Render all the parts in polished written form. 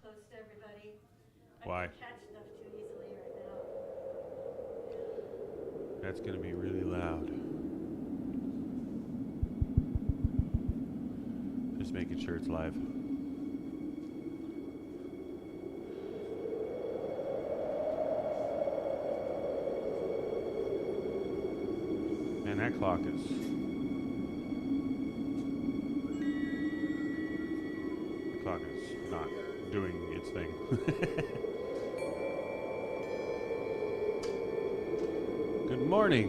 close to everybody. Why? I can catch stuff too easily right now. That's going to be really loud. Just making sure it's live. Man, that clock is... The clock is not doing its thing. Good morning.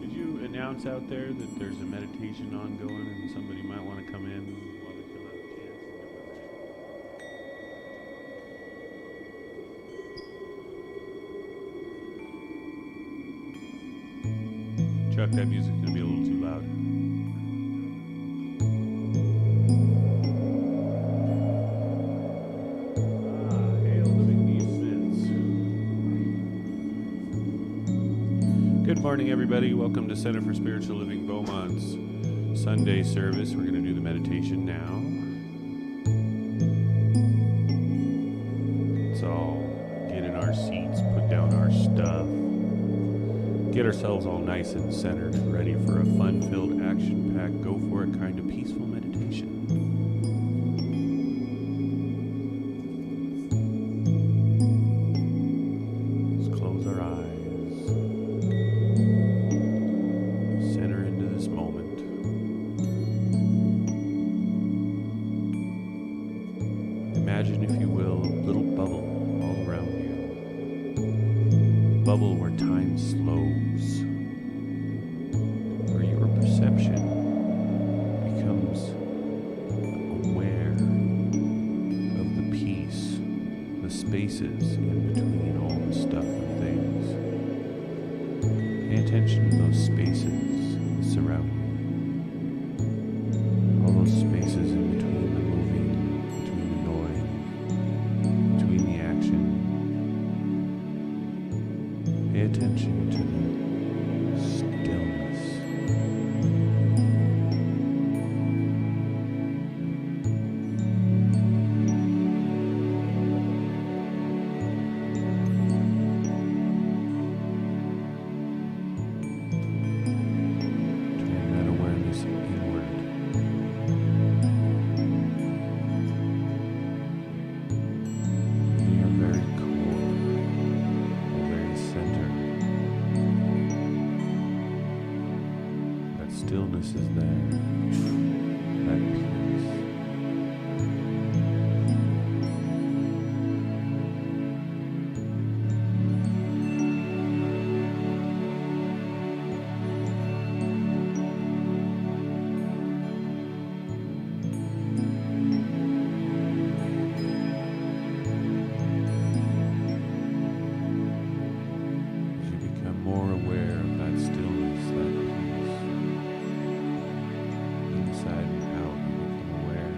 Did you announce out there that there's a meditation ongoing and somebody might want to come in while they still have a chance? Chuck, that music's going to be a little too loud. Good morning, everybody. Welcome to Center for Spiritual Living Beaumont's Sunday service. We're going to do the meditation now. Let's all get in our seats, put down our stuff, get ourselves all nice and centered and ready for a fun-filled, action-packed, go-for-it kind of peaceful meditation. Let's close our eyes. Imagine, if you will, a little bubble all around you. A bubble where time slows, where your perception becomes aware of the peace, the spaces in between all the stuff and things. Pay attention to those spaces that surround you. All those spaces in between the moving, between the noise, between the action. Pay attention to the stillness. Turn that awareness inward. Your very core, your very center. That stillness is there. That peace. As you become more aware of that stillness, that peace, inside and out, you become aware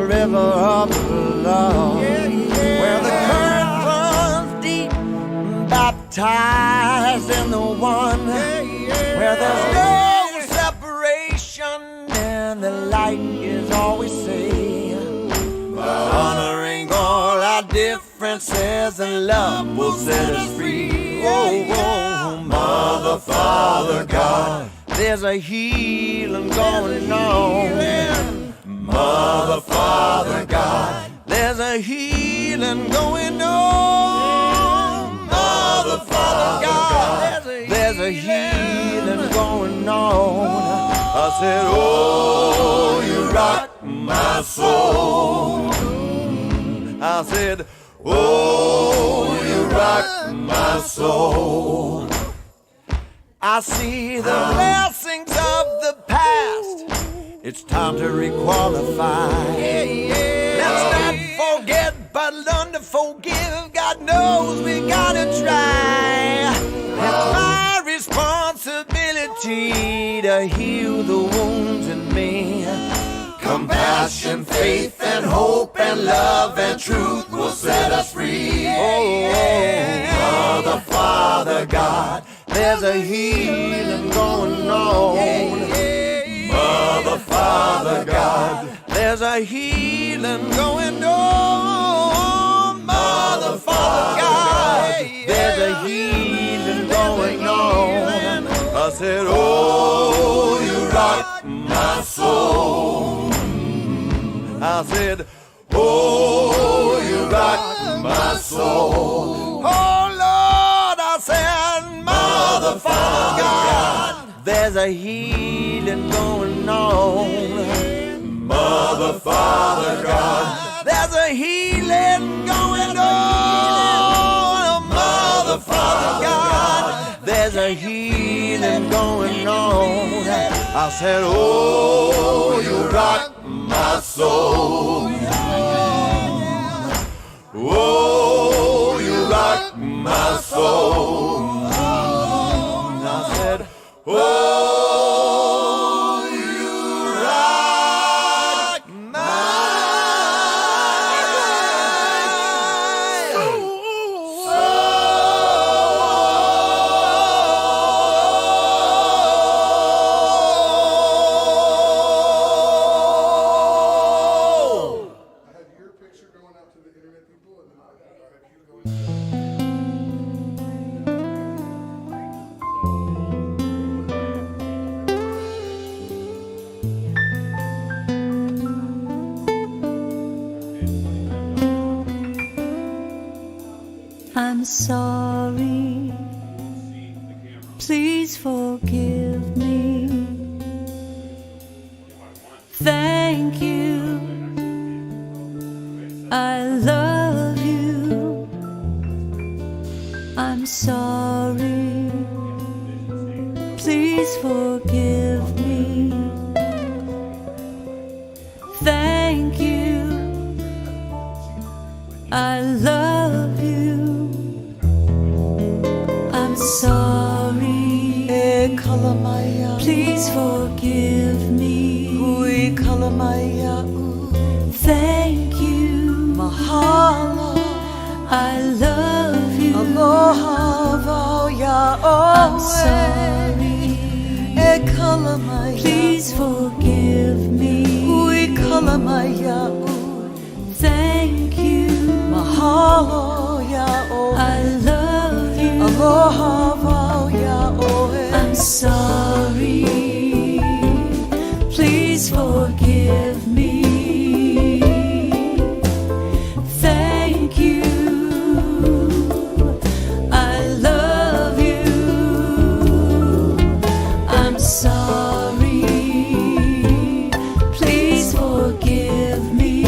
the river of love, where the current runs deep, baptized in the one, where there's no separation and the light is all we see, honoring all our differences, and love will set us free. Oh, oh, Mother, Father, God, there's a healing going on. Mother, Father, God, there's a healing going on. Mother, Father, God, there's a healing going on. I said, oh, you rock my soul. I said, oh, you rock my soul. I see the blessings of the past. It's time to requalify. Let's not forget, but learn to forgive. God knows we gotta try. It's my responsibility to heal the wounds in me. Compassion, faith, and hope, and love, and truth will set us free. Oh, Mother, Father, God, there's a healing going on. Mother, Father, God, there's a healing going on. Mother, Father, God, there's a healing going on. I said, oh, you rock my soul. I said, oh, you rock my soul. Oh, Lord, I said, Mother, Father, God, there's a healing going on. Mother, Father, God, there's a healing going on. Mother, Father, God, there's a healing going on. I said, oh, you rock my soul. Oh, you rock my soul. I said, oh, you rock my I'm sorry, please forgive me. Thank you, I love you. I'm sorry, please forgive me. Thank you, I love you. I'm sorry, please forgive me. Thank you, mahalo, I love you. I'm sorry, please forgive me. Thank you, mahalo, I love you. I'm sorry, please forgive me. Thank you, I love you. I'm sorry, please forgive me.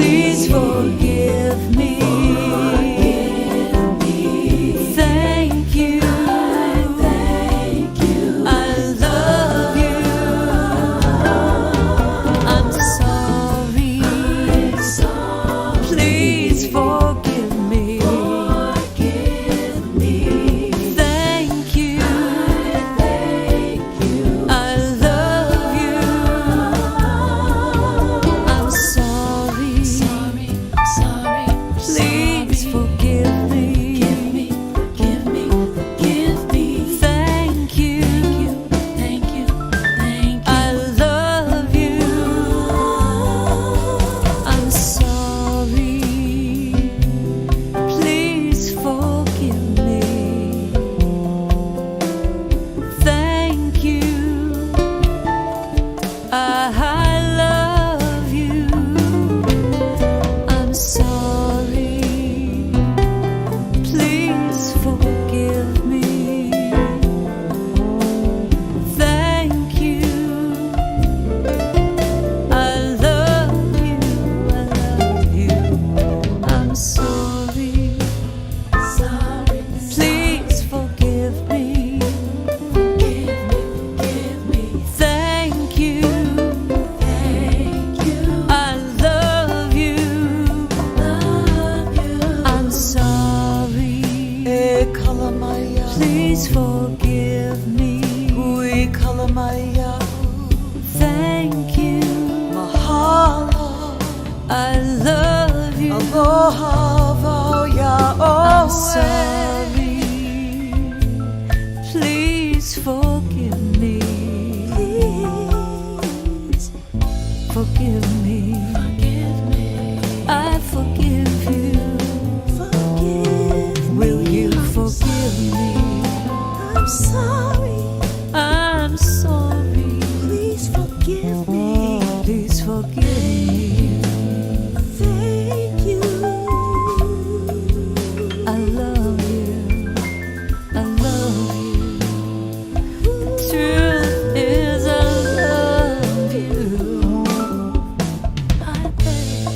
Please forgive me. Thank you. I love you. I'm sorry. Please forgive me. Thank you. I love you. I'm sorry. Please forgive me. Thank you. I love you. I'm sorry. Please forgive me. Thank you. I love you. I'm sorry. Please forgive me. Thank you. I love you. I'm sorry. Please forgive me. Thank you. I love you. I'm sorry. Please forgive me. Thank you. I love you. I'm sorry. Please forgive me. Forgive me. I forgive you. Will you forgive me? I'm sorry. I'm sorry. Please forgive me. Please forgive me. Thank you. I love you. I love you. The truth is I love you. I thank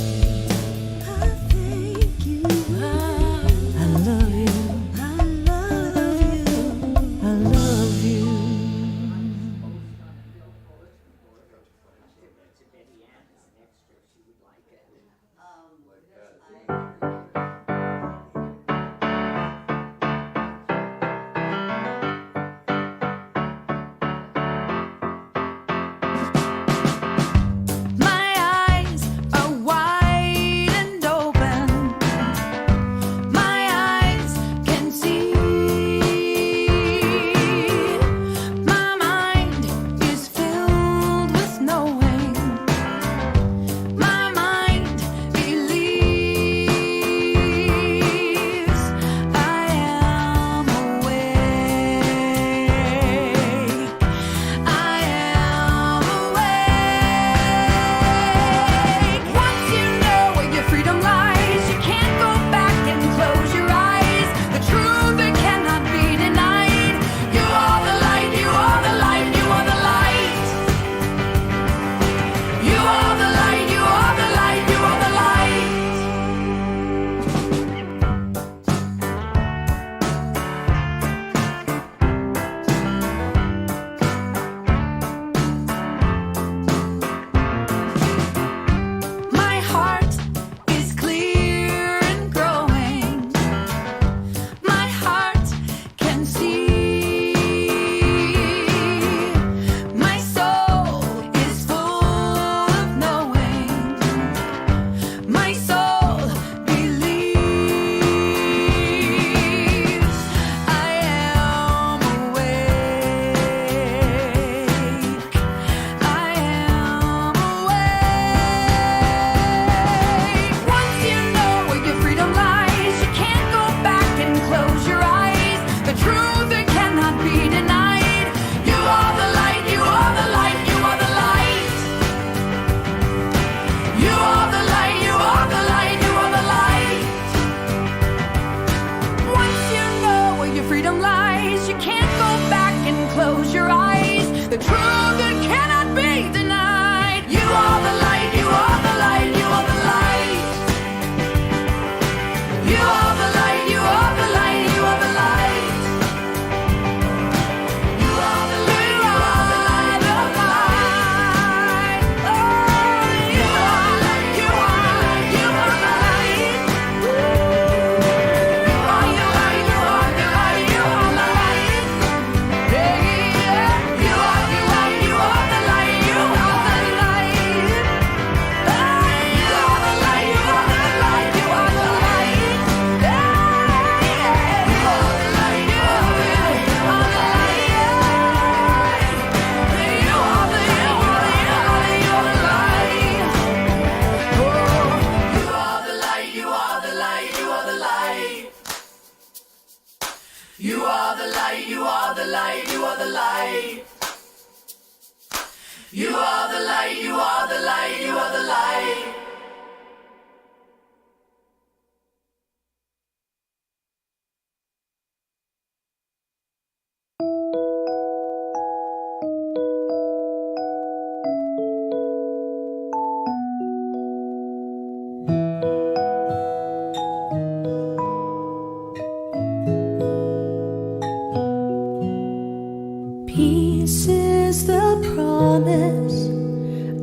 promise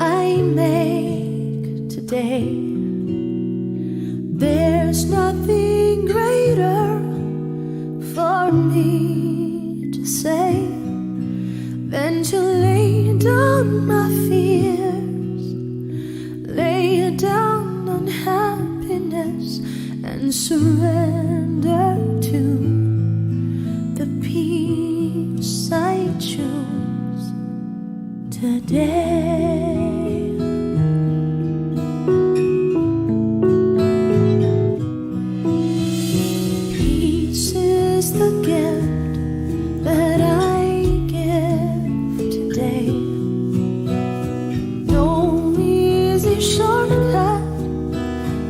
I make today. There's nothing greater for me to say than to lay down my fears, lay down unhappiness, and surrender to the peace I choose today. Peace is the gift that I give today. No easy shortcut,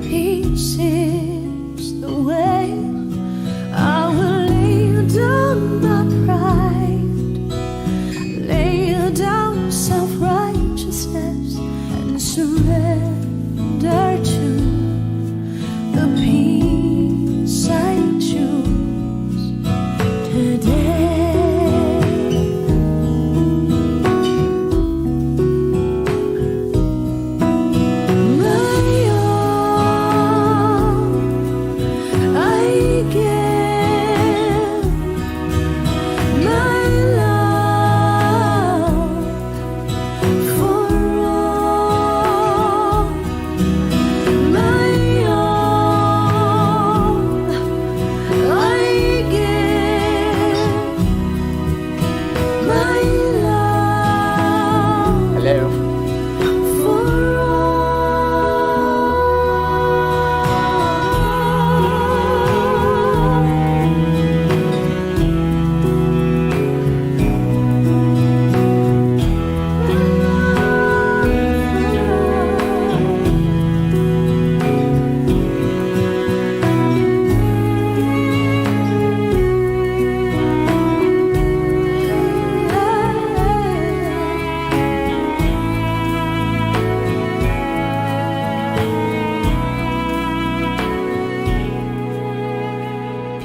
peace is the way. I will lay down my pride, lay down self-righteousness, and surrender to the peace I choose today. My all, I give my love for all. My all, I give my love Hello. for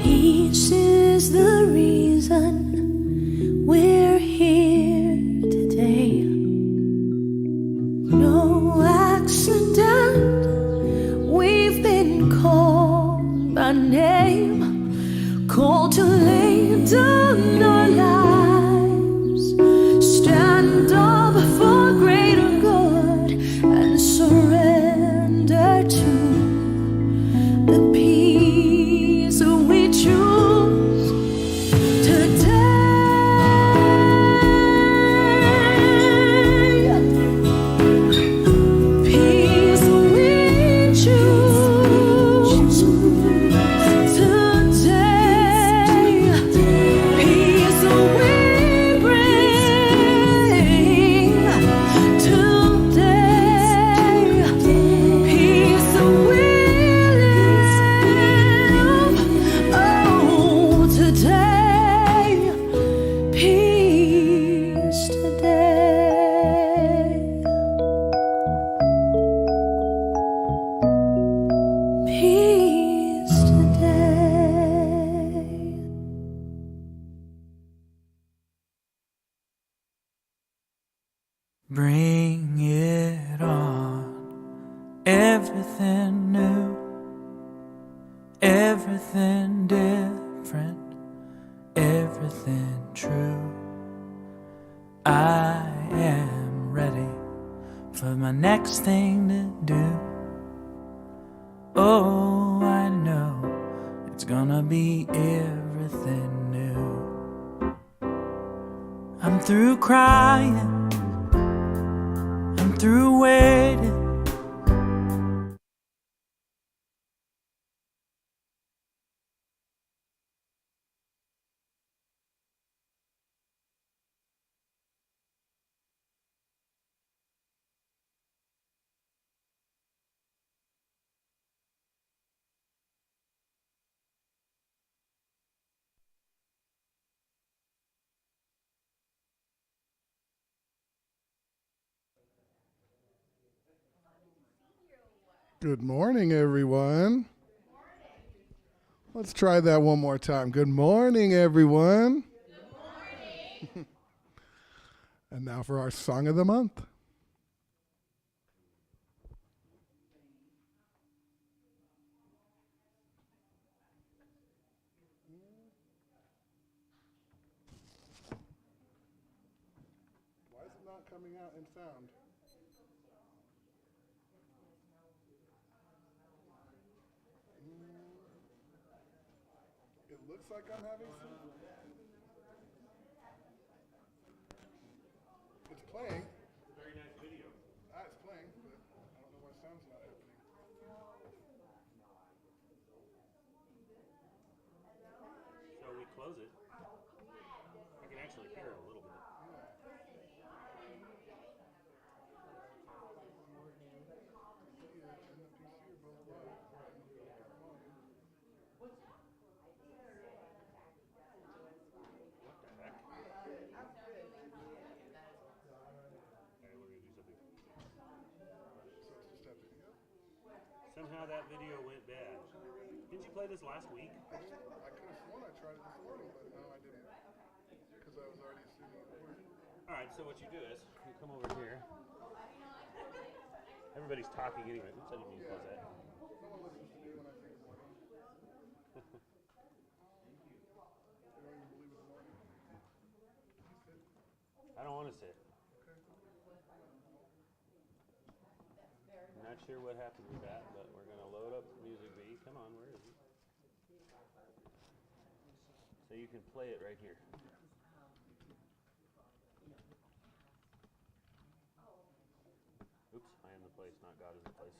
peace is the reason we're here today. No accident, we've been called by name, called to lay down our lives, stand up for greater good, and surrender to the peace we choose today. Peace we choose today. Peace we bring today. Peace we live. Oh, today. Peace today. Peace today. Bring it on. Everything new, everything different, everything true. I am ready for my next thing to do. Oh, I know it's gonna be everything new. I'm through crying, I'm through waiting. Good morning, everyone. Let's try that one more time. Good morning, everyone. Good morning. And now for our Song of the Month. Why is it not coming out in sound? It looks like I'm having some. It's playing. Very nice video. It's playing, but I don't know why sound's not happening. So we close it. I can actually hear it a little bit. Somehow that video went bad. Didn't you play this last week? I could have sworn I tried it this morning, but no, I didn't. Because I was already assuming it worked. Alright, so what you do is, you come over here. Everybody's talking anyway. Oops, I didn't mean to close that. No one listens to me when I say good morning. You don't even believe it's morning. I don't want to sit. I'm not sure what happened with that, but we're going to load up Music B. Come on, where is it? So you can play it right here. Oops, I am the place, not God is the place.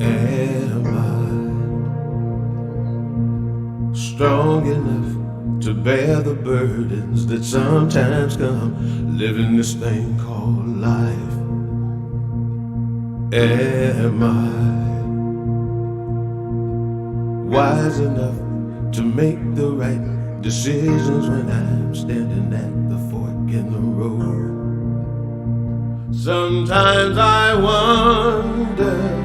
Am I strong enough to bear the burdens that sometimes come living this thing called life? Am I wise enough to make the right decisions when I'm standing at the fork in the road? Sometimes I wonder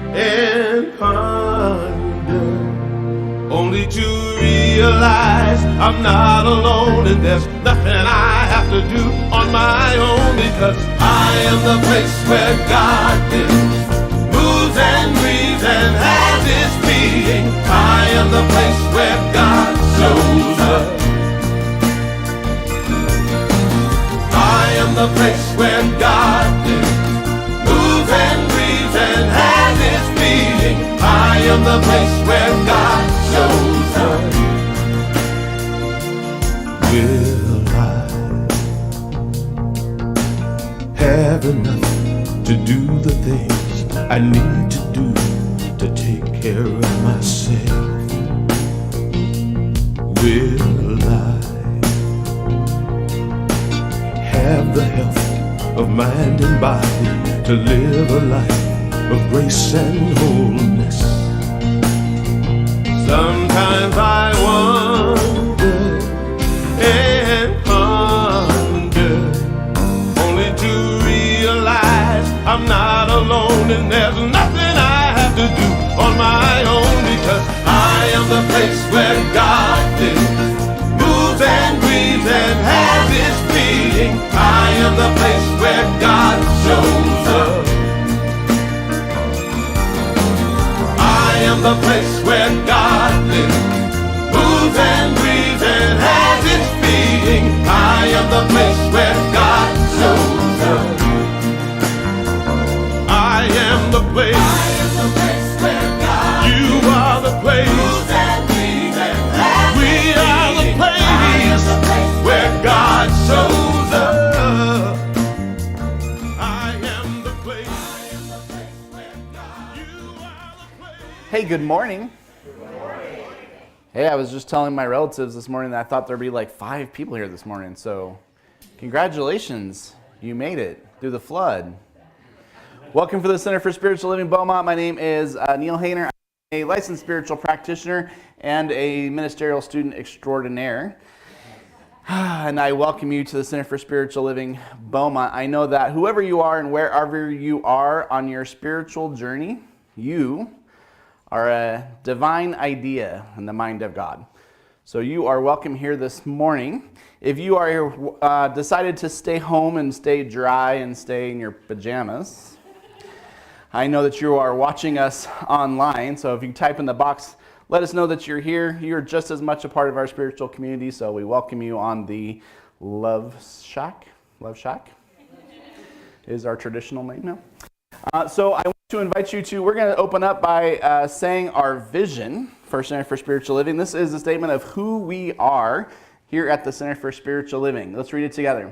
and ponder, only to realize I'm not alone and there's nothing I have to do on my own, because I am the place where God lives, moves and breathes and has his being. I am the place where God shows up. I am the place where God lives, moves and breathes and has his being. I am the place where God shows up. Will I have enough to do the things I need to do to take care of myself? Will I have the health of mind and body to live a life of grace and wholeness? Sometimes I wonder and ponder, only to realize I'm not alone and there's nothing I have to do on my own, because I am the place where God lives, moves and breathes and has his being. I am the place where God shows up. I am the place where God lives, moves and breathes and has its being. I am the place where God shows up. I am the place. I am the place where God lives. You are the place. Moves and breathes and has we are the place where God shows up. I am the place. I am the place where God. You are the place. Hey, good morning. Good morning. Hey, I was just telling my relatives this morning that I thought there'd be like 5 people here this morning. So, congratulations. You made it through the flood. Welcome for the Center for Spiritual Living Beaumont. My name is Neil Hayner. a licensed spiritual practitioner and a ministerial student extraordinaire. And I welcome you to the Center for Spiritual Living Beaumont. I know that whoever you are and wherever you are on your spiritual journey, you are a divine idea in the mind of God. So you are welcome here this morning. If you are decided to stay home and stay dry and stay in your pajamas, I know that you are watching us online. So if you type in the box, let us know that you're here. You're just as much a part of our spiritual community. So we welcome you on the Love Shack. Love Shack is our traditional name now. So I want to invite you to, we're going to open up by saying our vision for Center for Spiritual Living. This is a statement of who we are here at the Center for Spiritual Living. Let's read it together.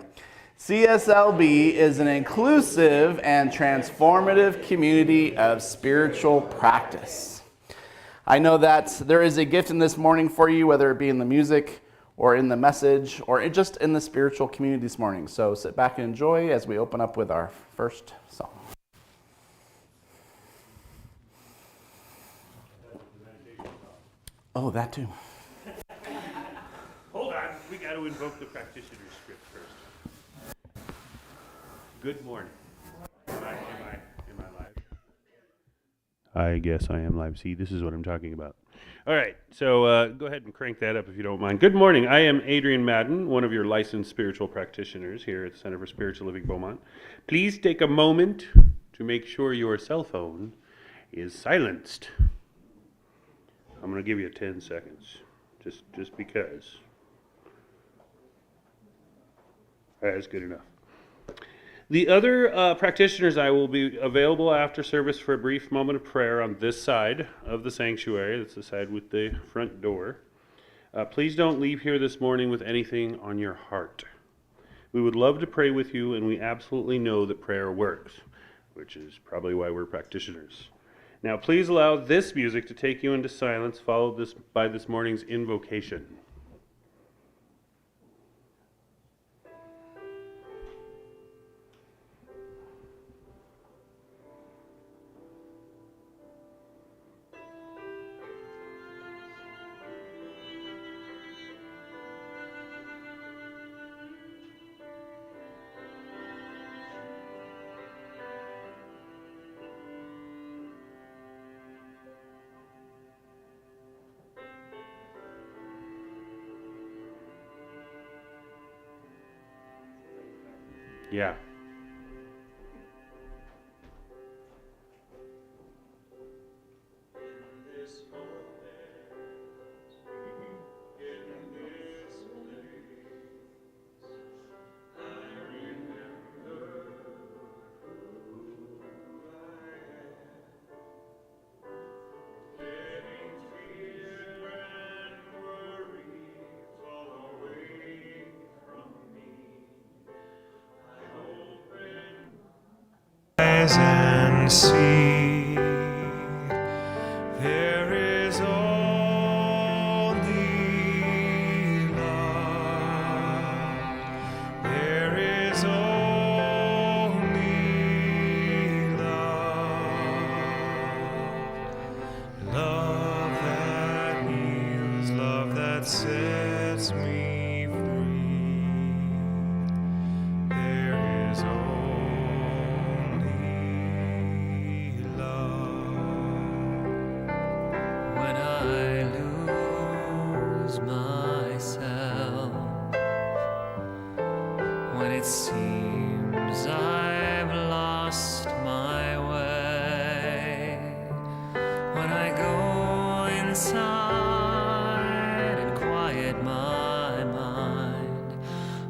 CSLB is an inclusive and transformative community of spiritual practice. I know that there is a gift in this morning for you, whether it be in the music or in the message or just in the spiritual community this morning. So sit back and enjoy as we open up with our first song. Oh, that too. Hold on, we got to invoke the practitioner script first. Good morning. Am I live? I guess I am live. See, this is what I'm talking about. All right, so go ahead and crank that up if you don't mind. Good morning. I am Adrian Madden, one of your licensed spiritual practitioners here at the Center for Spiritual Living Beaumont. Please take a moment to make sure your cell phone is silenced. I'm going to give you 10 seconds, just because. That's good enough. The other practitioners, I will be available after service for a brief moment of prayer on this side of the sanctuary. That's the side with the front door. Please don't leave here this morning with anything on your heart. We would love to pray with you, and we absolutely know that prayer works, which is probably why we're practitioners. Now, please allow this music to take you into silence, followed by this morning's invocation. Yeah. And see there is only love. There is only love. Love that heals, love that sets me free. There is only when I lose myself, when it seems I've lost my way, when I go inside and quiet my mind,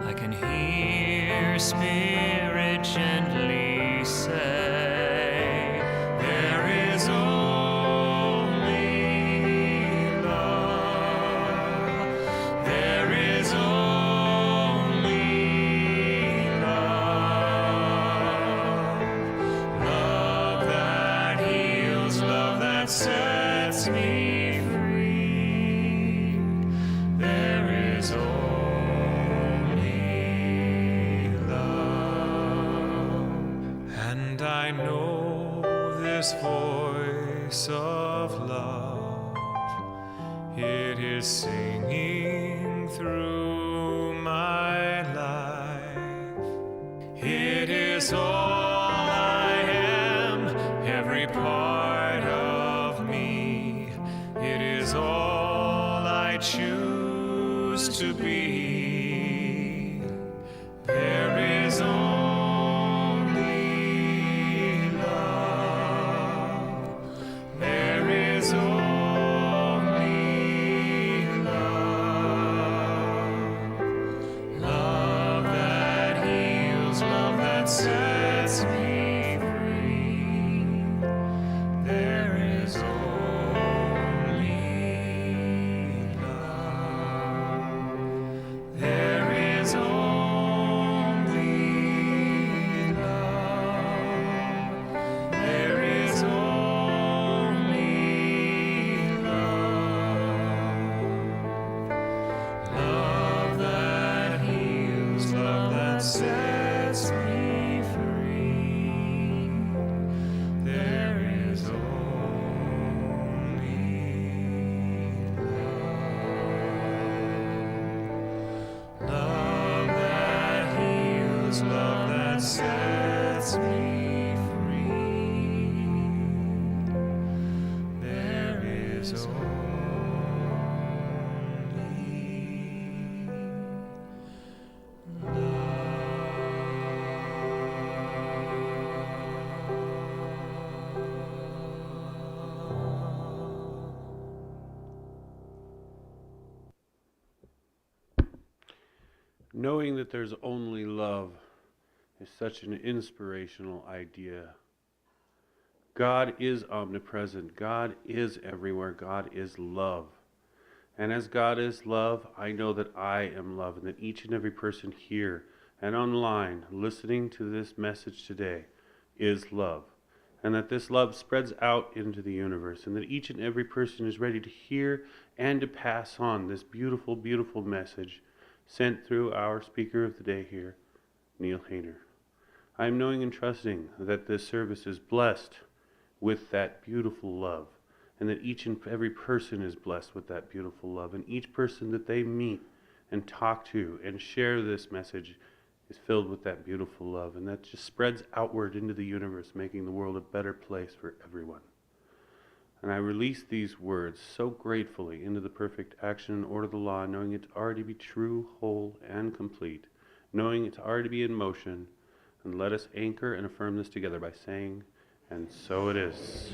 I can hear Spirit gently say, there is only love. There is only love. Love that heals, love that sets me free. There is only love. And I know this His voice of love. It is singing through my life. It is all I am, every part of me. It is all I choose to be. There is only love. There is only love. Love that heals, love that sets me free. There is only love. There is only love. There is only love. Love that heals, love that sets me free. There is only love. Love that heals, love that sets me free. There is Knowing that there's only love is such an inspirational idea. God is omnipresent. God is everywhere. God is love. And as God is love, I know that I am love, and that each and every person here and online listening to this message today is love. And that this love spreads out into the universe, and that each and every person is ready to hear and to pass on this beautiful, beautiful message sent through our speaker of the day here, Neil Hayner. I am knowing and trusting that this service is blessed with that beautiful love, and that each and every person is blessed with that beautiful love, and each person that they meet and talk to and share this message is filled with that beautiful love, and that just spreads outward into the universe, making the world a better place for everyone. And I release these words so gratefully into the perfect action and order of the law, knowing it to already be true, whole, and complete, knowing it to already be in motion. And let us anchor and affirm this together by saying, and so it is.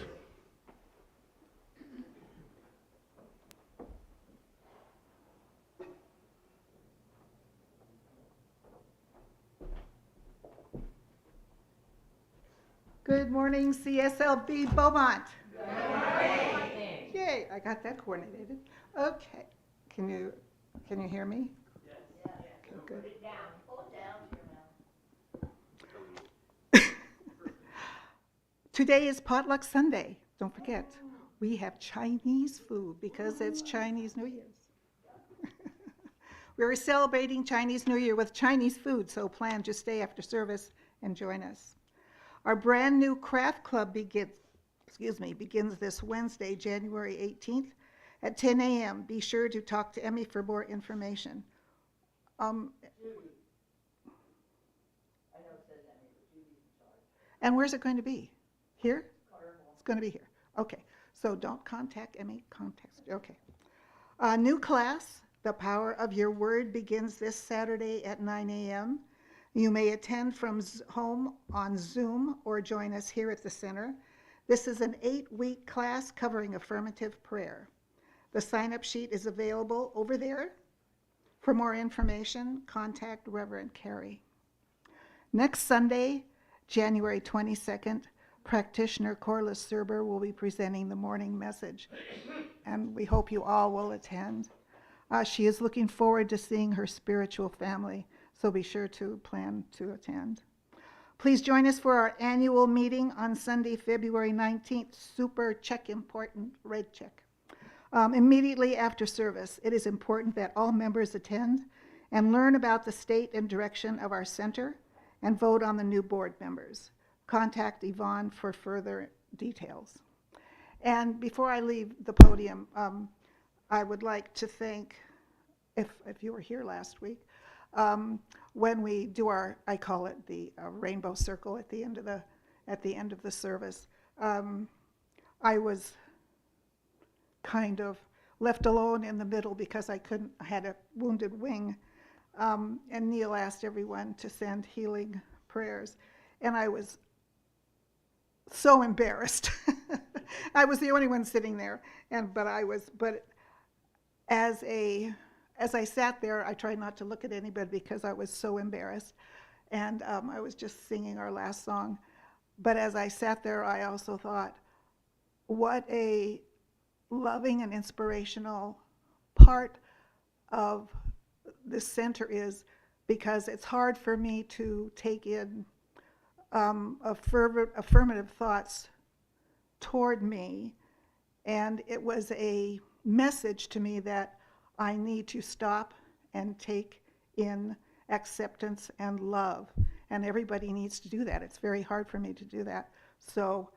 Good morning, CSLB Beaumont. Good morning. Yay, I got that coordinated. Okay, can you hear me? Yes. Okay, good. Put it down. Pull it down. Today is Potluck Sunday. Don't forget, we have Chinese food because it's Chinese New Year's. We're celebrating Chinese New Year with Chinese food, so plan to stay after service and join us. Our brand new craft club begins this Wednesday, January 18th at 10 a.m. Be sure to talk to Emmy for more information. And where's it going to be? Here? It's going to be here. Okay, so don't contact Emmy, contact, okay. New class, The Power of Your Word, begins this Saturday at 9 a.m. You may attend from home on Zoom or join us here at the center. This is an 8-week class covering affirmative prayer. The sign-up sheet is available over there. For more information, contact Reverend Carey. Next Sunday, January 22nd, Practitioner Corliss Serber will be presenting the morning message, and we hope you all will attend. She is looking forward to seeing her spiritual family, so be sure to plan to attend. Please join us for our annual meeting on Sunday, February 19th, super check important, red check. Immediately after service, it is important that all members attend and learn about the state and direction of our center and vote on the new board members. Contact Yvonne for further details. And before I leave the podium, I would like to thank, if you were here last week, when we do our, I call it the rainbow circle at the end of the service. I was kind of left alone in the middle because I had a wounded wing, and Neil asked everyone to send healing prayers, and I was so embarrassed. I was the only one sitting there, but as I sat there, I tried not to look at anybody because I was so embarrassed, and I was just singing our last song. But as I sat there, I also thought, what a loving and inspirational part of this center is, because it's hard for me to take in affirmative thoughts toward me, and it was a message to me that I need to stop and take in acceptance and love, and everybody needs to do that. It's very hard for me to do that. So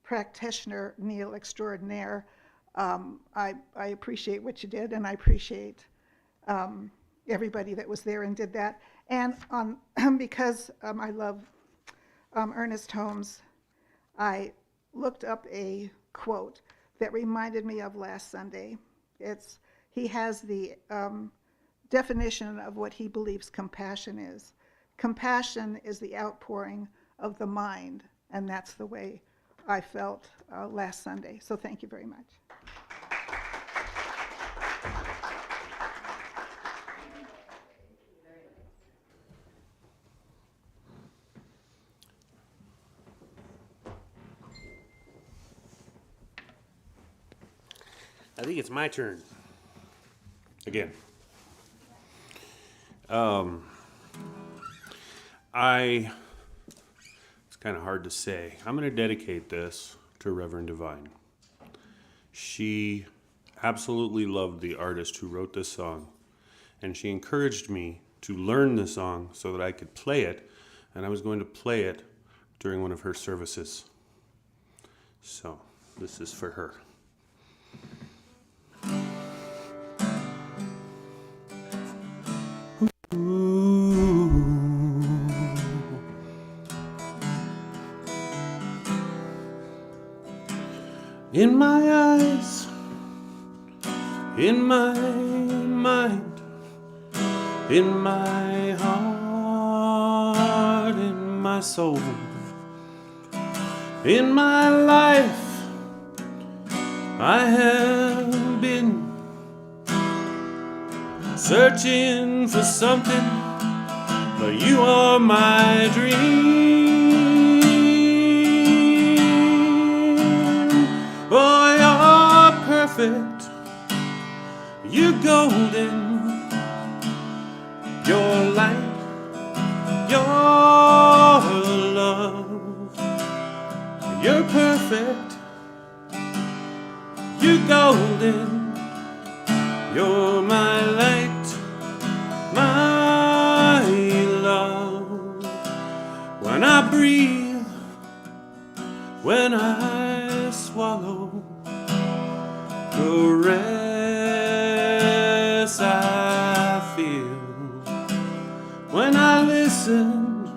Practitioner, Neil Extraordinaire, I appreciate what you did, and I appreciate everybody that was there and did that. And because I love Ernest Holmes, I looked up a quote that reminded me of last Sunday. He has the definition of what he believes compassion is. Compassion is the outpouring of the mind, and that's the way I felt last Sunday. So thank you very much. I think it's my turn. Again. It's kind of hard to say. I'm going to dedicate this to Reverend Divine. She absolutely loved the artist who wrote this song, and she encouraged me to learn the song so that I could play it, and I was going to play it during one of her services. So, this is for her. In my eyes, in my mind, in my heart, in my soul, in my life, I have been searching for something, but you are my dream. Oh, you're perfect, you're golden, your light, your love. You're perfect, you're golden, you're my light, my love. When I breathe, when I swallow, the rest I feel. When I listen,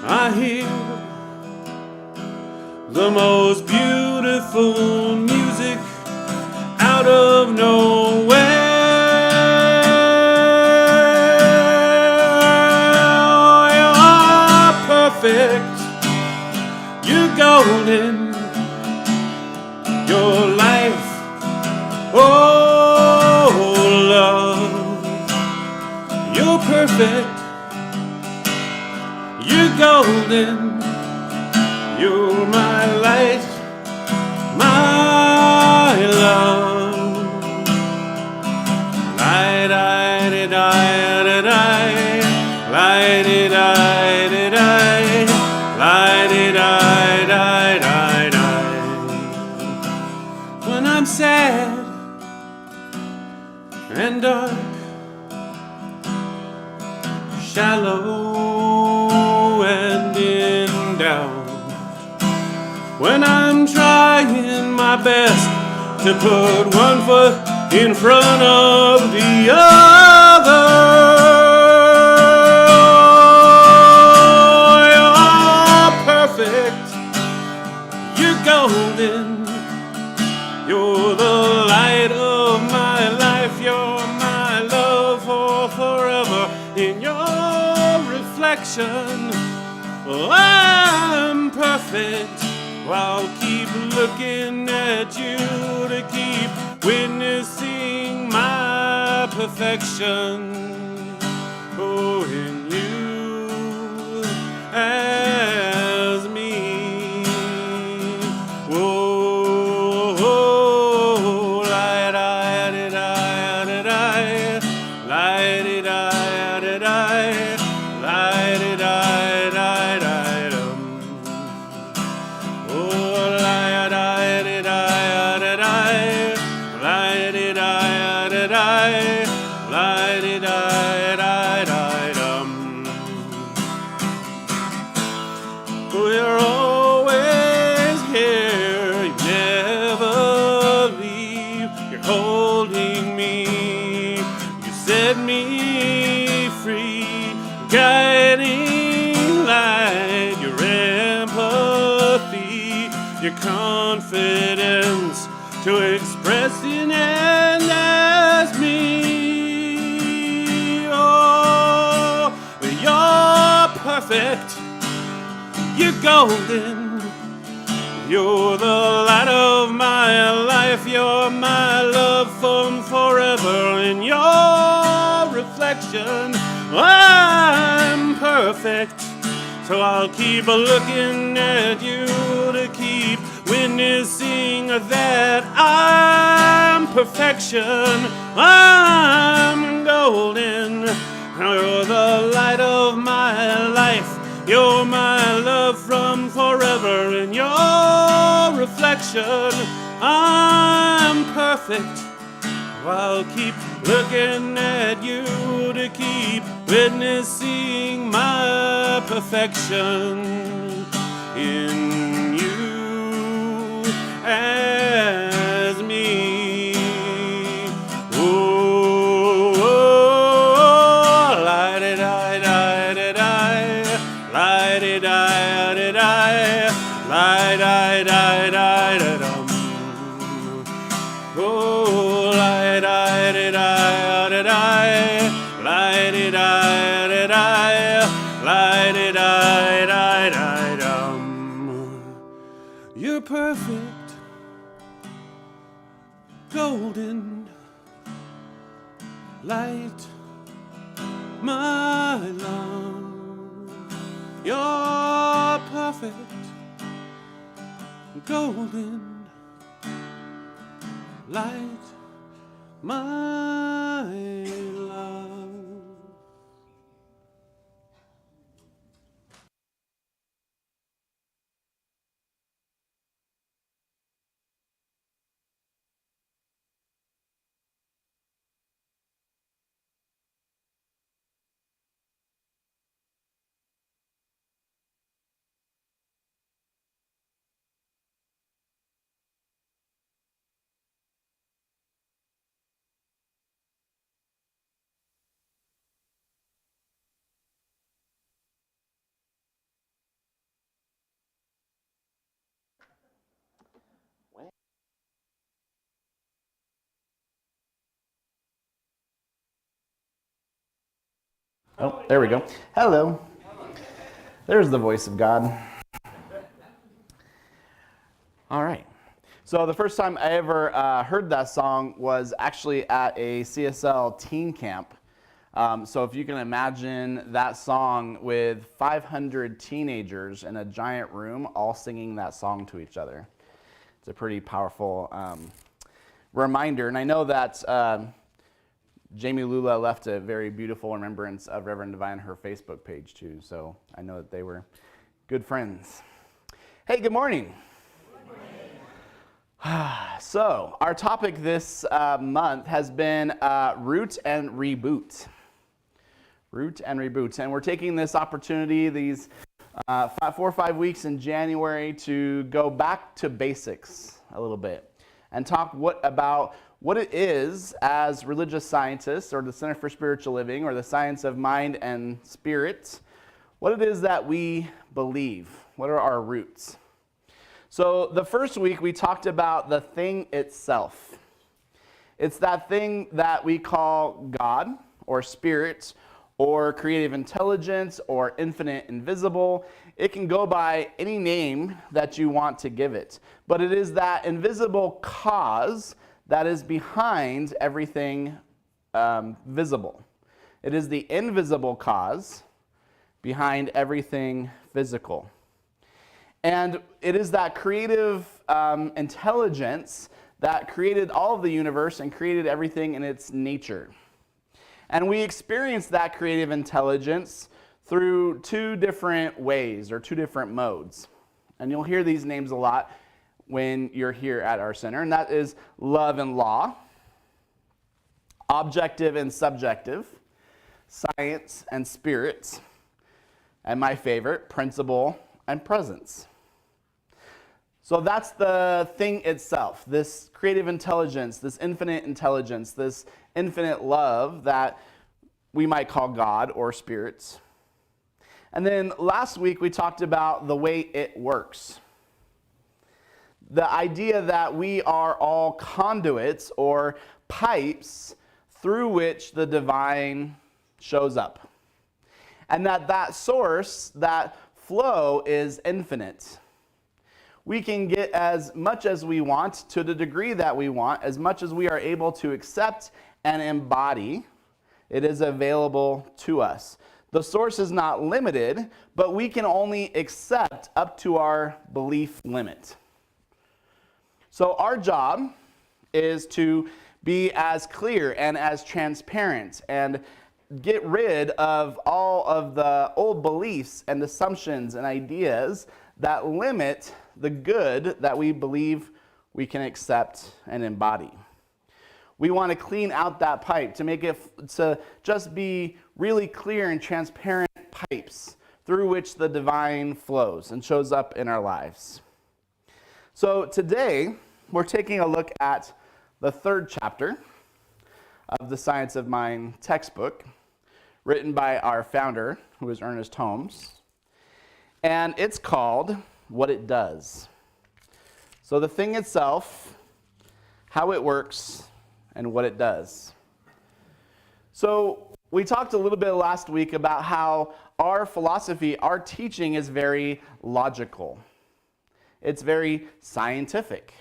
I hear the most beautiful music out of nowhere. You're perfect, you're golden, your life, oh love. You're perfect, you're golden, you're my light, my love. Light, light, light, light, light, light, light, light, light, light, light. When I'm sad and dark, shallow and in doubt, when I'm trying my best to put one foot in front of the other. You're perfect, you're golden, you're the light of my life, you're my love for forever. In your reflection, well, I'm perfect. I'll keep looking at you to keep witnessing my perfection. Oh, in you as me. Whoa, oh, light, light, light, light, light, light, light, light, light, light. We're always here, you never leave. You're holding me, you set me free. Guiding light, your empathy, your confidence to express in and as me. Oh, you're perfect, you're golden, you're the light of my life, you're my love from forever. In your reflection, I'm perfect, so I'll keep looking at you to keep witnessing that I'm perfection. I'm golden, you're the light of my life, you're my love from forever. In your reflection, I'm perfect. I'll keep looking at you to keep witnessing my perfection. In you as me. Oh, oh, light it, light it, light it, light it, light it, light it, oh, light it, light it, light it, light it, light it, light it, you're perfect, golden, light, my love. You're perfect, golden, light, my love. Oh, there we go. Hello. There's the voice of God. All right. So the first time I ever heard that song was actually at a CSL teen camp. So if you can imagine that song with 500 teenagers in a giant room all singing that song to each other. It's a pretty powerful reminder. And I know that Jamie Lula left a very beautiful remembrance of Reverend Divine on her Facebook page too. So I know that they were good friends. Hey, good morning. So our topic this month has been root and reboot. Root and reboot. And we're taking this opportunity, these 4 or 5 weeks in January to go back to basics a little bit and talk about what it is as religious scientists or the Center for Spiritual Living or the science of mind and spirit, what it is that we believe. What are our roots? So the first week we talked about the thing itself. It's that thing that we call God or spirit or creative intelligence or infinite invisible. It can go by any name that you want to give it. But it is that invisible cause that is behind everything visible. It is the invisible cause behind everything physical. And it is that creative intelligence that created all of the universe and created everything in its nature. And we experience that creative intelligence through 2 different ways or 2 different modes. And you'll hear these names a lot when you're here at our center, and that is love and law, objective and subjective, science and spirit, and my favorite, principle and presence. So that's the thing itself, this creative intelligence, this infinite intelligence, this infinite love that we might call God or spirits. And then last week we talked about the way it works. The idea that we are all conduits or pipes through which the divine shows up. And that source, that flow is infinite. We can get as much as we want to the degree that we want, as much as we are able to accept and embody. It is available to us. The source is not limited, but we can only accept up to our belief limit. So our job is to be as clear and as transparent and get rid of all of the old beliefs and assumptions and ideas that limit the good that we believe we can accept and embody. We want to clean out that pipe to make it to just be really clear and transparent pipes through which the divine flows and shows up in our lives. So today, we're taking a look at the 3rd chapter of the Science of Mind textbook, written by our founder, who is Ernest Holmes. And it's called What It Does. So the thing itself, how it works, and what it does. So we talked a little bit last week about how our philosophy, our teaching is very logical. It's very scientific.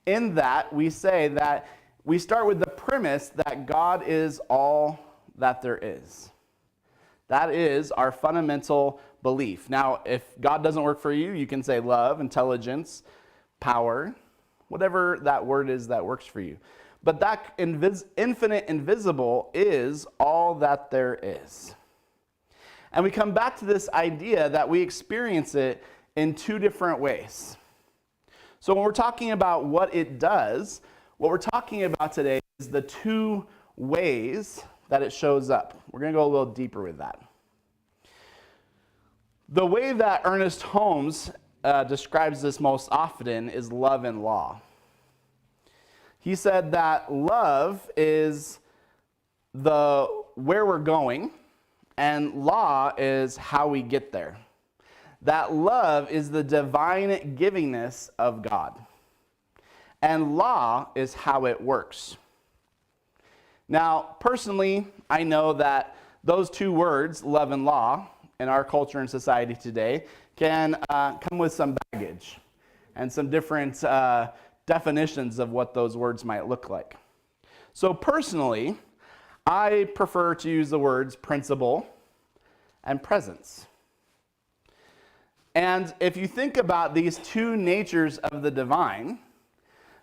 In that we say that we start with the premise that God is all that there is. That is our fundamental belief. Now, if God doesn't work for you, you can say love, intelligence, power, whatever that word is that works for you. But that infinite invisible is all that there is. And we come back to this idea that we experience it in 2 different ways. So when we're talking about what it does, what we're talking about today is the 2 ways that it shows up. We're going to go a little deeper with that. The way that Ernest Holmes describes this most often is love and law. He said that love is where we're going, and law is how we get there. That love is the divine givingness of God, and law is how it works. Now, personally, I know that those 2 words, love and law, in our culture and society today can come with some baggage and some different definitions of what those words might look like. So personally, I prefer to use the words principle and presence. And if you think about these 2 natures of the divine,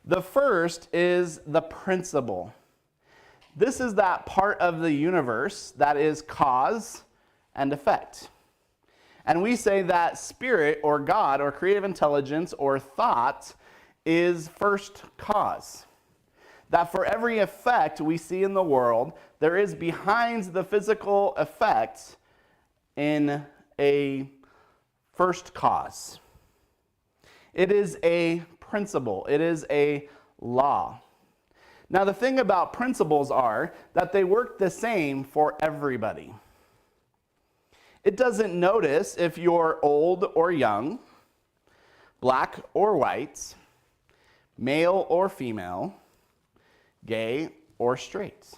the first is the principle. This is that part of the universe that is cause and effect. And we say that spirit or God or creative intelligence or thought is first cause. That for every effect we see in the world, there is behind the physical effect in a first cause. It is a principle. It is a law. Now, the thing about principles are that they work the same for everybody. It doesn't notice if you're old or young, black or white, male or female, gay or straight.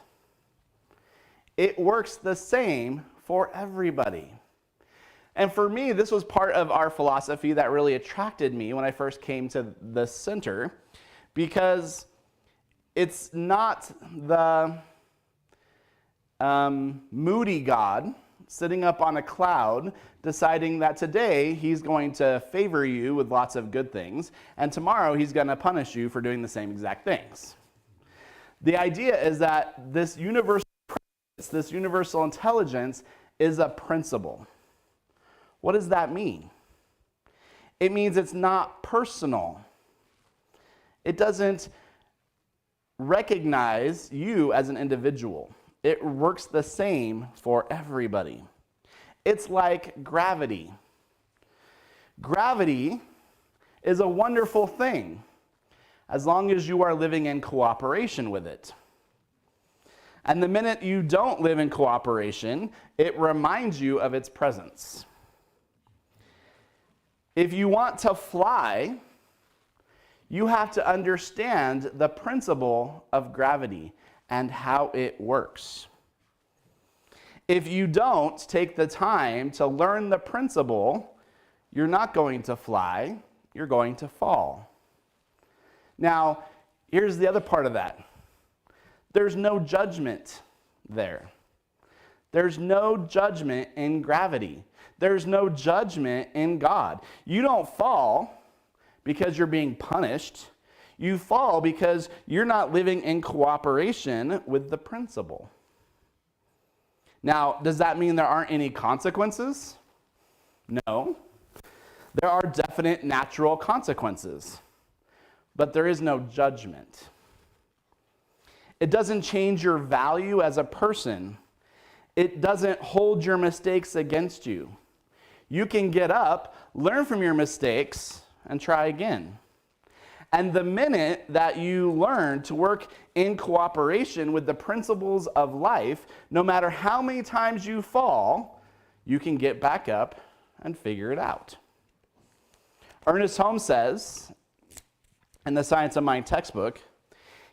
It works the same for everybody. And for me, this was part of our philosophy that really attracted me when I first came to the center, because it's not the moody God sitting up on a cloud deciding that today he's going to favor you with lots of good things, and tomorrow he's going to punish you for doing the same exact things. The idea is that this universal intelligence is a principle. What does that mean? It means it's not personal. It doesn't recognize you as an individual. It works the same for everybody. It's like gravity. Gravity is a wonderful thing as long as you are living in cooperation with it. And the minute you don't live in cooperation, it reminds you of its presence. If you want to fly, you have to understand the principle of gravity and how it works. If you don't take the time to learn the principle, you're not going to fly, you're going to fall. Now, here's the other part of that. There's no judgment there. There's no judgment in gravity. There's no judgment in God. You don't fall because you're being punished. You fall because you're not living in cooperation with the principle. Now, does that mean there aren't any consequences? No. There are definite natural consequences, but there is no judgment. It doesn't change your value as a person. It doesn't hold your mistakes against you. You can get up, learn from your mistakes, and try again. And the minute that you learn to work in cooperation with the principles of life, no matter how many times you fall, you can get back up and figure it out. Ernest Holmes says, in the Science of Mind textbook,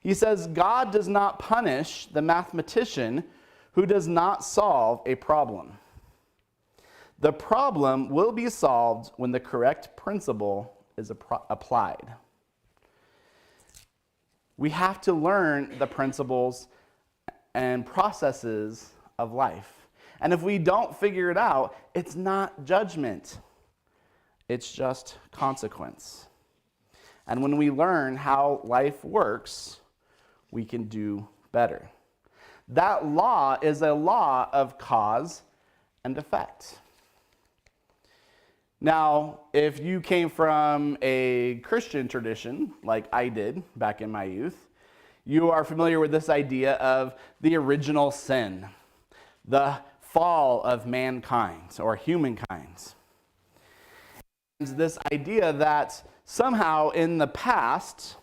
he says, God does not punish the mathematician who does not solve a problem. The problem will be solved when the correct principle is applied. We have to learn the principles and processes of life. And if we don't figure it out, it's not judgment. It's just consequence. And when we learn how life works, we can do better. That law is a law of cause and effect. Now, if you came from a Christian tradition, like I did back in my youth, you are familiar with this idea of the original sin, the fall of mankind or humankind. It's this idea that somehow in the past,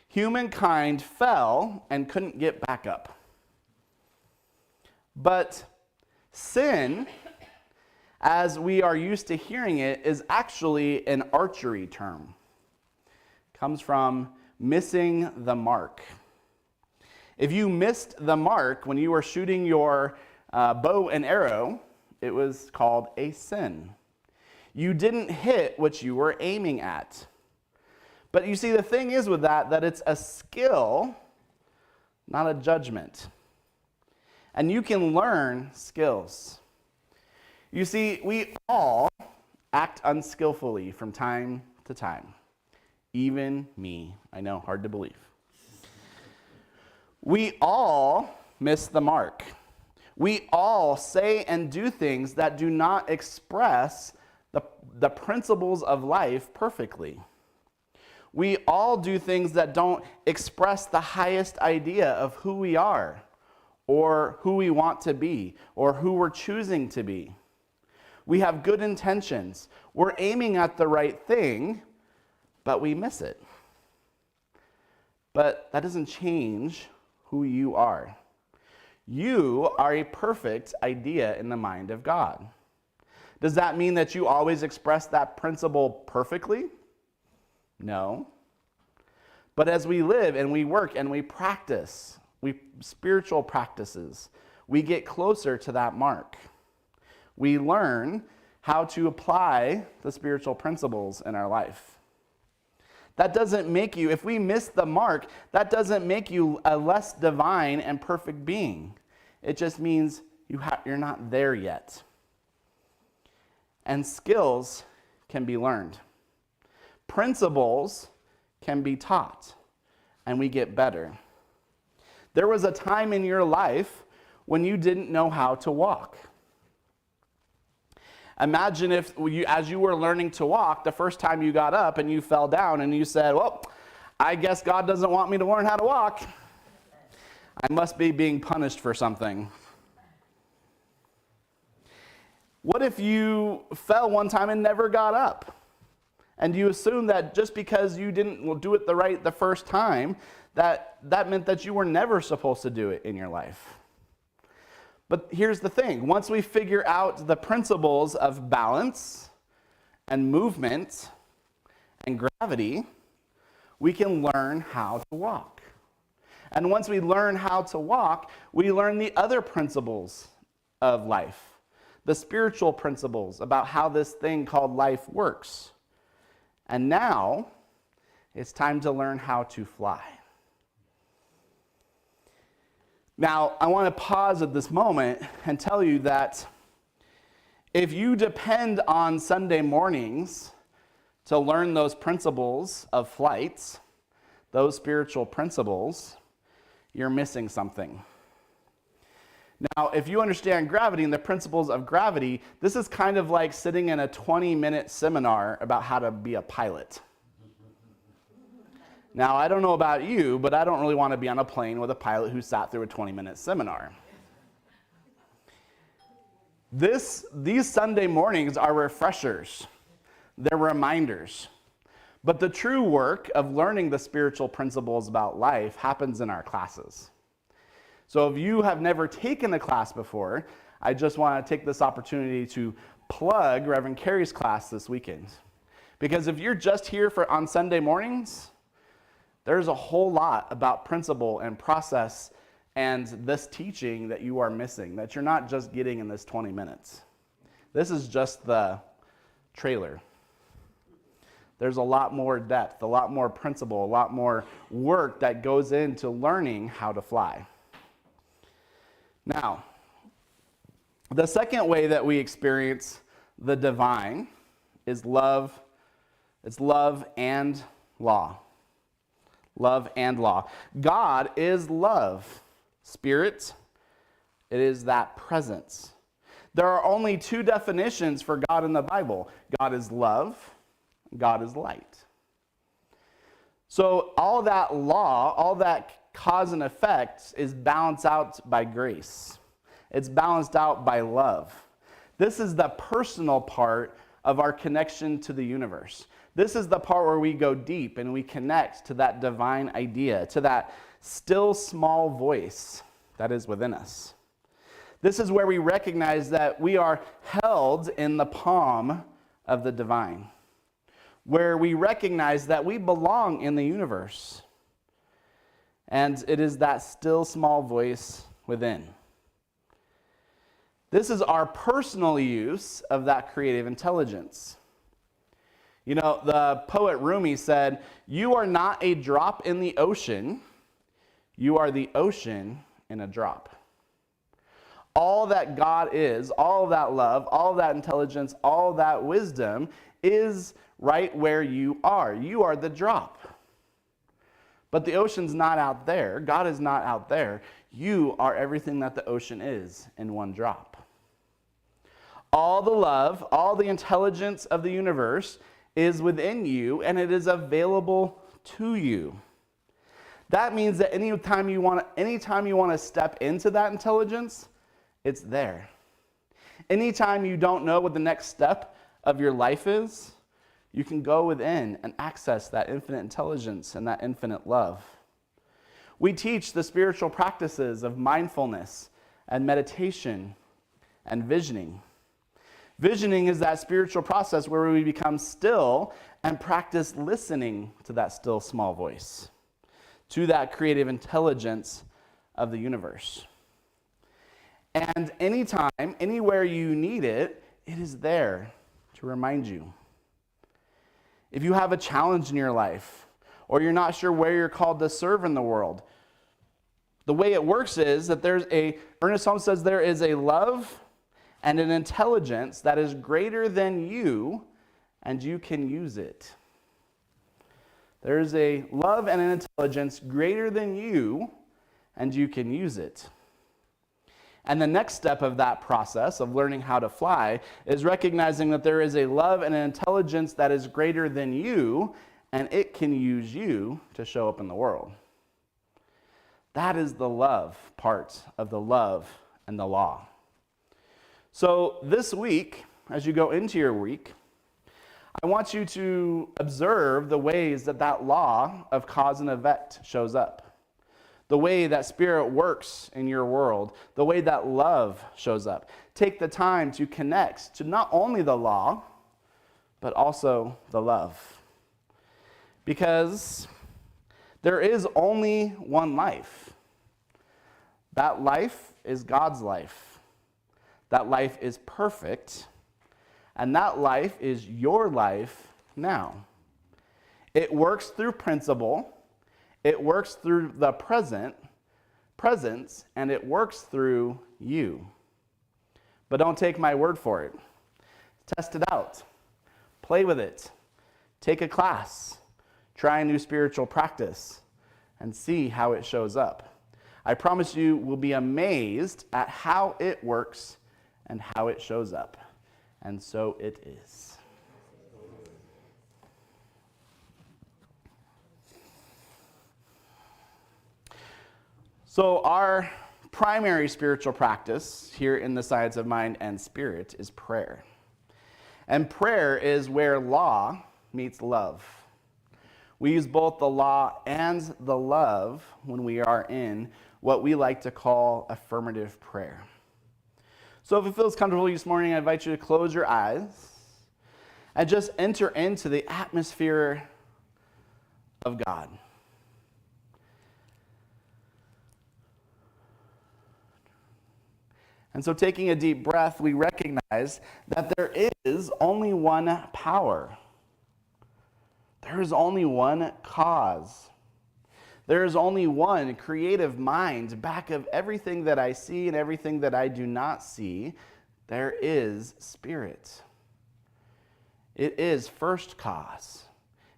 humankind fell and couldn't get back up. But sin, as we are used to hearing it, is actually an archery term. It comes from missing the mark. If you missed the mark when you were shooting your bow and arrow, it was called a sin. You didn't hit what you were aiming at. But you see, the thing is with that it's a skill, not a judgment. And you can learn skills. You see, we all act unskillfully from time to time. Even me. I know, hard to believe. We all miss the mark. We all say and do things that do not express the principles of life perfectly. We all do things that don't express the highest idea of who we are, or who we want to be, or who we're choosing to be. We have good intentions. We're aiming at the right thing, but we miss it. But that doesn't change who you are. You are a perfect idea in the mind of God. Does that mean that you always express that principle perfectly? No. But as we live and we work and we practice, spiritual practices, we get closer to that mark. We learn how to apply the spiritual principles in our life. That doesn't make you, if we miss the mark, that doesn't make you a less divine and perfect being. It just means you're not there yet. And skills can be learned. Principles can be taught, and we get better. There was a time in your life when you didn't know how to walk. Imagine if, as you were learning to walk, the first time you got up and you fell down and you said, well, I guess God doesn't want me to learn how to walk. I must be being punished for something. What if you fell one time and never got up? And you assume that just because you didn't do it the first time, that meant that you were never supposed to do it in your life. But here's the thing. Once we figure out the principles of balance and movement and gravity, we can learn how to walk. And once we learn how to walk, we learn the other principles of life, the spiritual principles about how this thing called life works. And now it's time to learn how to fly. Now, I want to pause at this moment and tell you that if you depend on Sunday mornings to learn those principles of flight, those spiritual principles, you're missing something. Now, if you understand gravity and the principles of gravity, this is kind of like sitting in a 20-minute seminar about how to be a pilot. Now, I don't know about you, but I don't really want to be on a plane with a pilot who sat through a 20-minute seminar. These Sunday mornings are refreshers. They're reminders. But the true work of learning the spiritual principles about life happens in our classes. So if you have never taken a class before, I just want to take this opportunity to plug Reverend Carey's class this weekend. Because if you're just here on Sunday mornings, there's a whole lot about principle and process and this teaching that you are missing, that you're not just getting in this 20 minutes. This is just the trailer. There's a lot more depth, a lot more principle, a lot more work that goes into learning how to fly. Now, the second way that we experience the divine is love. It's love and law. Love and law. God is love. Spirit, it is that presence. There are only two definitions for God in the Bible. God is love, God is light. So all that law, all that cause and effect is balanced out by grace. It's balanced out by love. This is the personal part of our connection to the universe. This is the part where we go deep and we connect to that divine idea, to that still small voice that is within us. This is where we recognize that we are held in the palm of the divine, where we recognize that we belong in the universe. And it is that still small voice within. This is our personal use of that creative intelligence. You know, the poet Rumi said, "You are not a drop in the ocean, you are the ocean in a drop." All that God is, all that love, all that intelligence, all that wisdom is right where you are. You are the drop. But the ocean's not out there. God is not out there. You are everything that the ocean is in one drop. All the love, all the intelligence of the universe is within you, and it is available to you. That means that anytime you want to step into that intelligence, it's there. Anytime you don't know what the next step of your life is, you can go within and access that infinite intelligence and that infinite love. We teach the spiritual practices of mindfulness and meditation and visioning. Visioning is that spiritual process where we become still and practice listening to that still small voice, to that creative intelligence of the universe. And anytime, anywhere you need it, it is there to remind you. If you have a challenge in your life, or you're not sure where you're called to serve in the world, the way it works is that Ernest Holmes says there is a love and an intelligence that is greater than you, and you can use it. There is a love and an intelligence greater than you, and you can use it. And the next step of that process of learning how to fly is recognizing that there is a love and an intelligence that is greater than you, and it can use you to show up in the world. That is the love part of the love and the law. So this week, as you go into your week, I want you to observe the ways that that law of cause and effect shows up. The way that Spirit works in your world, the way that love shows up. Take the time to connect to not only the law, but also the love. Because there is only one life. That life is God's life. That life is perfect, and that life is your life now. It works through principle, it works through the presence, and it works through you. But don't take my word for it. Test it out. Play with it. Take a class. Try a new spiritual practice and see how it shows up. I promise you will be amazed at how it works and how it shows up. And so it is. So our primary spiritual practice here in the Science of Mind and Spirit is prayer. And prayer is where law meets love. We use both the law and the love when we are in what we like to call affirmative prayer. So if it feels comfortable this morning, I invite you to close your eyes and just enter into the atmosphere of God. And so taking a deep breath, we recognize that there is only one power. There is only one cause. There is only one creative mind back of everything that I see and everything that I do not see. There is Spirit. It is first cause.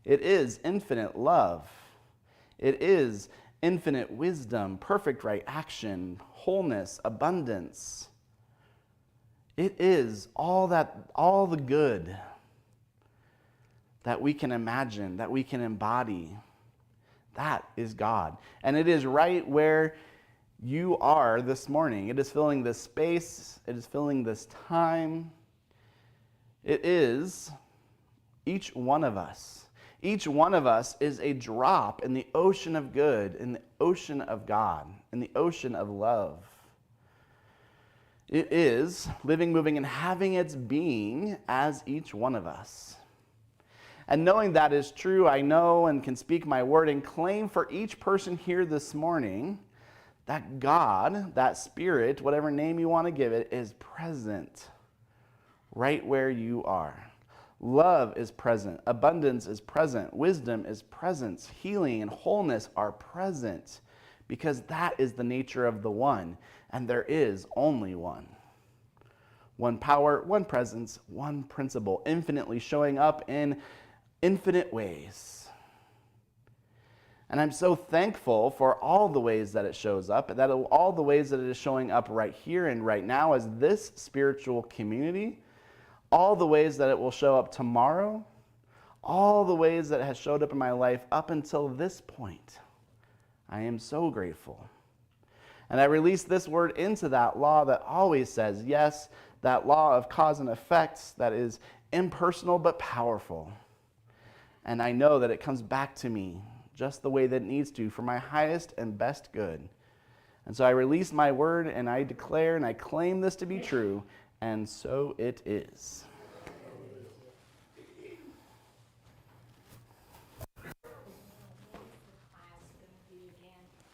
It is infinite love. It is infinite wisdom, perfect right action, wholeness, abundance. It is all the good that we can imagine, that we can embody. That is God. And it is right where you are this morning. It is filling this space. It is filling this time. It is each one of us. Each one of us is a drop in the ocean of good, in the ocean of God, in the ocean of love. It is living, moving, and having its being as each one of us. And knowing that is true, I know and can speak my word and claim for each person here this morning that God, that Spirit, whatever name you want to give it, is present right where you are. Love is present. Abundance is present. Wisdom is present. Healing and wholeness are present because that is the nature of the one, and there is only one. One power, one presence, one principle, infinitely showing up in infinite ways. And I'm so thankful for all the ways that it shows up, that all the ways that it is showing up right here and right now as this spiritual community, all the ways that it will show up tomorrow, all the ways that it has showed up in my life up until this point. I am so grateful. And I release this word into that law that always says, yes, that law of cause and effects that is impersonal but powerful. And I know that it comes back to me just the way that it needs to for my highest and best good. And so I release my word and I declare and I claim this to be true, and so it is.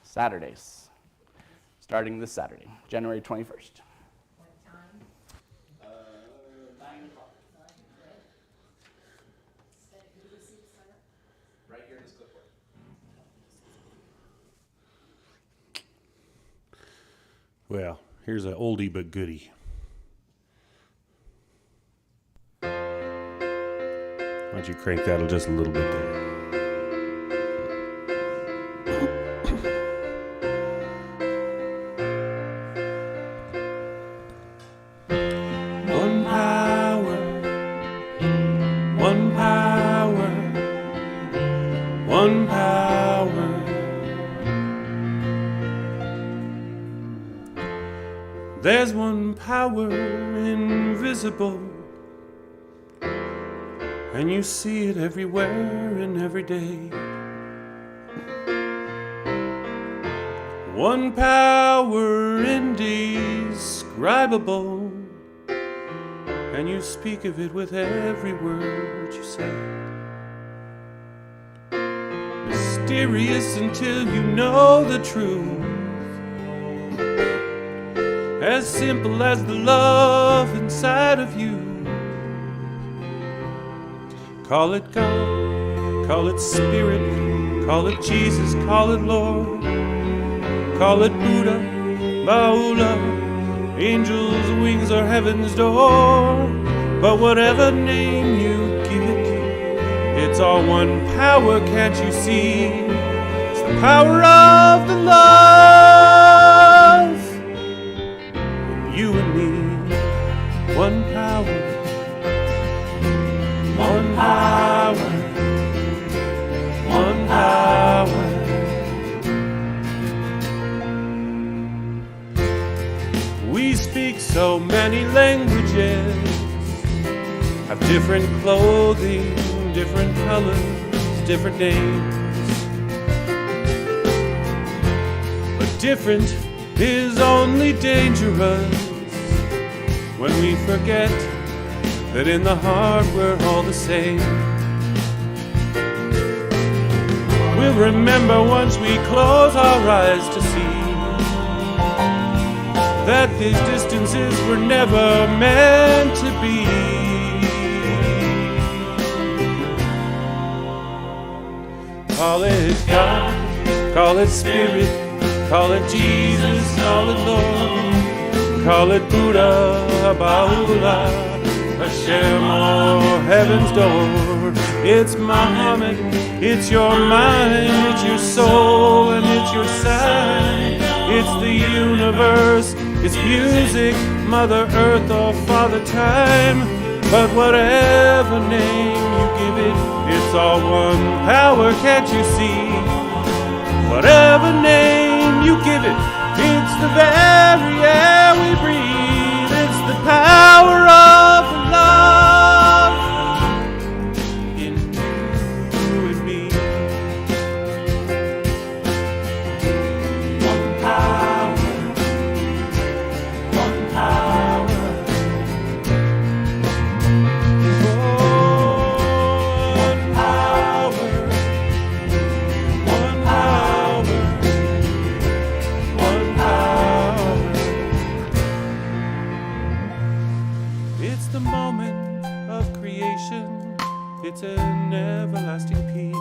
Saturdays, starting this Saturday, January 21st. Right here in this clipboard. Well, here's an oldie but goodie. Why don't you crank that just a little bit there? One power, one power, one power. There's one power invisible, and you see it everywhere and every day. One power indescribable, and you speak of it with every word you say. Mysterious until you know the truth, as simple as the love inside of you. Call it God, call it Spirit, call it Jesus, call it Lord, call it Buddha, Baula, angels' wings or heaven's door. But whatever name you give it, it's all one power, can't you see? It's the power of the love in you and me. One power, one power, one power. We speak so many languages, have different clothing, different colors, different names. But different is only dangerous when we forget that in the heart we're all the same. We'll remember once we close our eyes to see that these distances were never meant to be. Call it God, call it Spirit, call it Jesus, call it Lord, call it Buddha, Baula, Hashem, or heaven's door. It's Muhammad, it's your mind, it's your soul, and it's your sign. It's the universe, it's music, Mother Earth or Father Time. But whatever name you give it, it's all one power, can't you see? Whatever name you give it, it's the very air we breathe. It's the power of love in you and me. One power, one power. One power, one power, one power. It's the moment of creation, it's an everlasting peace.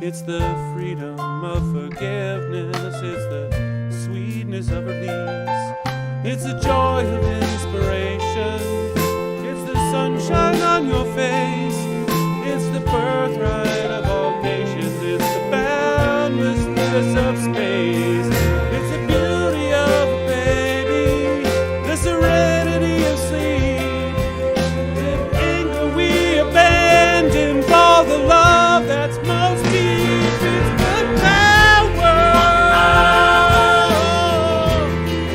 It's the freedom of forgiveness, it's the sweetness of release. It's the joy of inspiration, it's the sunshine on your face. It's the birthright of all nations, it's the boundlessness of space. It's the beauty of a baby, the serenity of sleep. In anger we abandon for the love that's most deep. It's the power,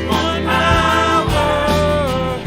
one power,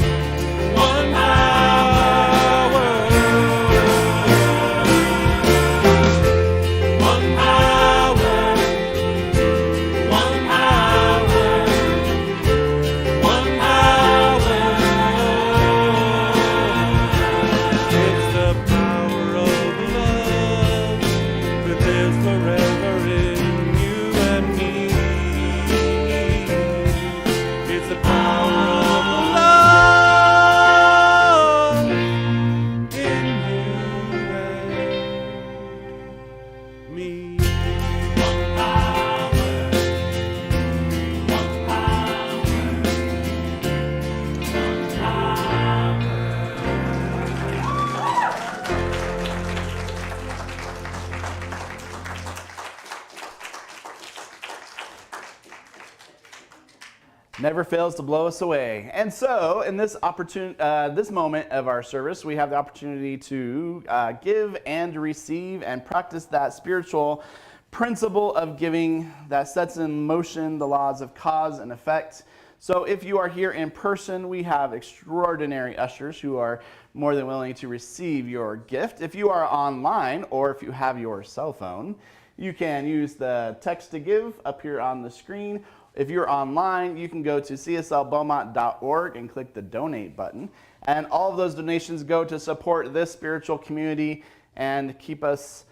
never fails to blow us away. And so, in this this moment of our service, we have the opportunity to give and receive and practice that spiritual principle of giving that sets in motion the laws of cause and effect. So if you are here in person, we have extraordinary ushers who are more than willing to receive your gift. If you are online or if you have your cell phone, you can use the text to give up here on the screen. If you're online, you can go to cslbeaumont.org and click the donate button. And all of those donations go to support this spiritual community and keep us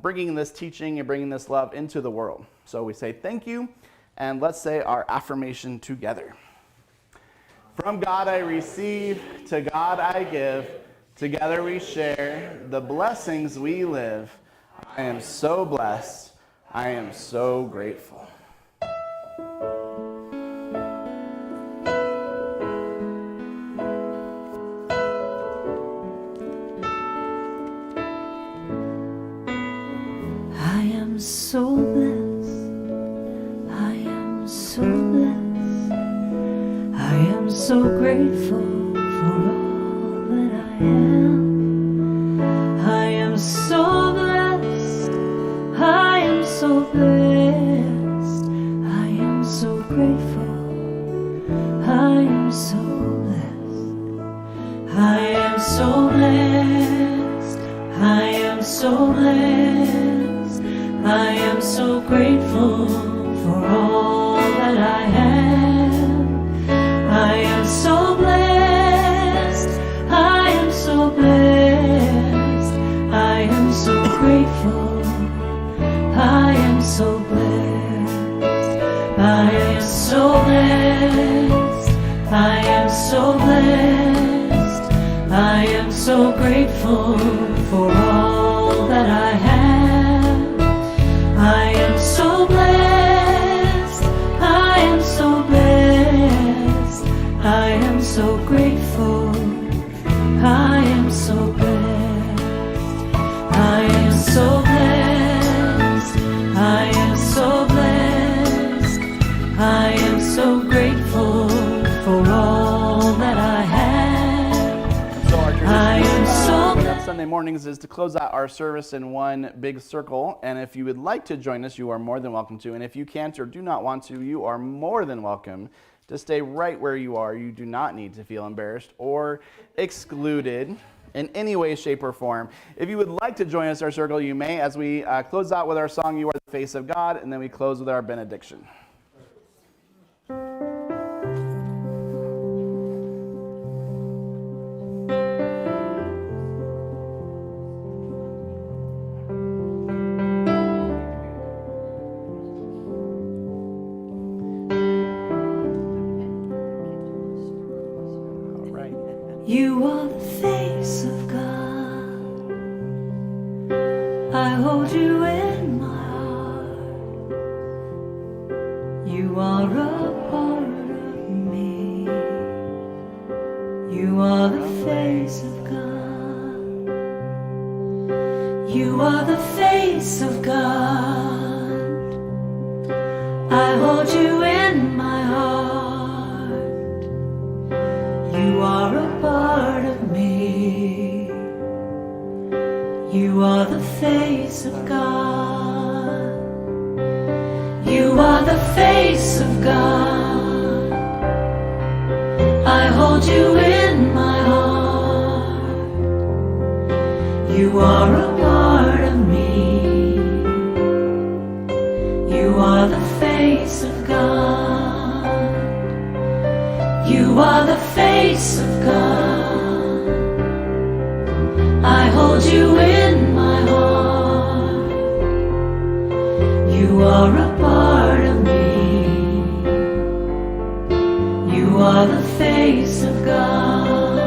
bringing this teaching and bringing this love into the world. So we say thank you, and let's say our affirmation together. From God I receive, to God I give, together we share the blessings we live. I am so blessed, I am so grateful. I am so blessed. I am so blessed. I am so grateful for all that I am. I am so blessed. I am so blessed. I am so grateful. I am so blessed. I am so blessed. I am so blessed. I am so grateful for all that I have. I am so blessed. I am so blessed. I am so grateful. I am so blessed. I am so blessed. I am so blessed. I am so grateful for all that I have. I am so blessed. I am so blessed. I am so grateful. I am so blessed. I am so blessed. I am so blessed. I am so grateful for all that I have. So our tradition I am so on Sunday mornings is to close out our service in one big circle. And if you would like to join us, you are more than welcome to. And if you can't or do not want to, you are more than welcome to stay right where you are. You do not need to feel embarrassed or excluded in any way, shape, or form. If you would like to join us, our circle, you may, as we close out with our song, You Are the Face of God, and then we close with our benediction. You are the face of God. I hold you in my heart. You are a part of me. You are the face of God. You are the face of God. I hold you in my heart. You are a part of me. You are the face of God. You are the face of God. I hold you in my heart. You are a part of me. You are the face of God. You are the face of God. I hold you in my heart. You are a part of me. You are the face of God.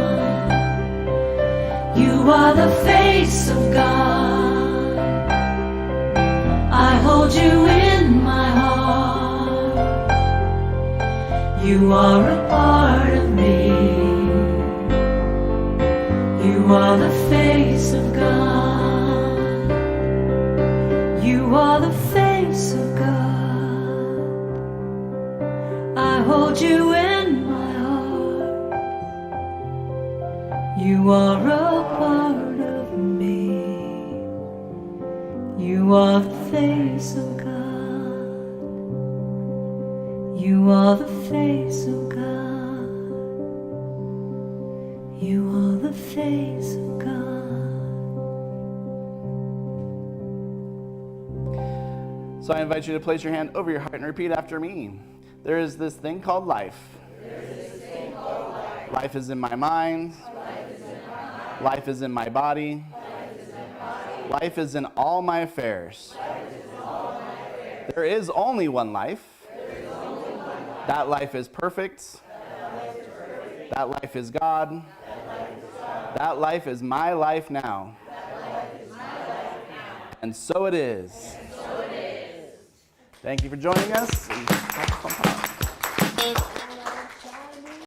You are the face of God. I hold you in my heart. You are a part of me. You are the face of God. You are the face of God. I hold You are the face of God. You are the face of God. You are the face of God. So I invite you to place your hand over your heart and repeat after me. There is this thing called life. Life is in my mind. Life is in my body. Life is in all my affairs. There is only one life. That life is perfect. That life is God. That life is my life now. And so it is. Thank you for joining us.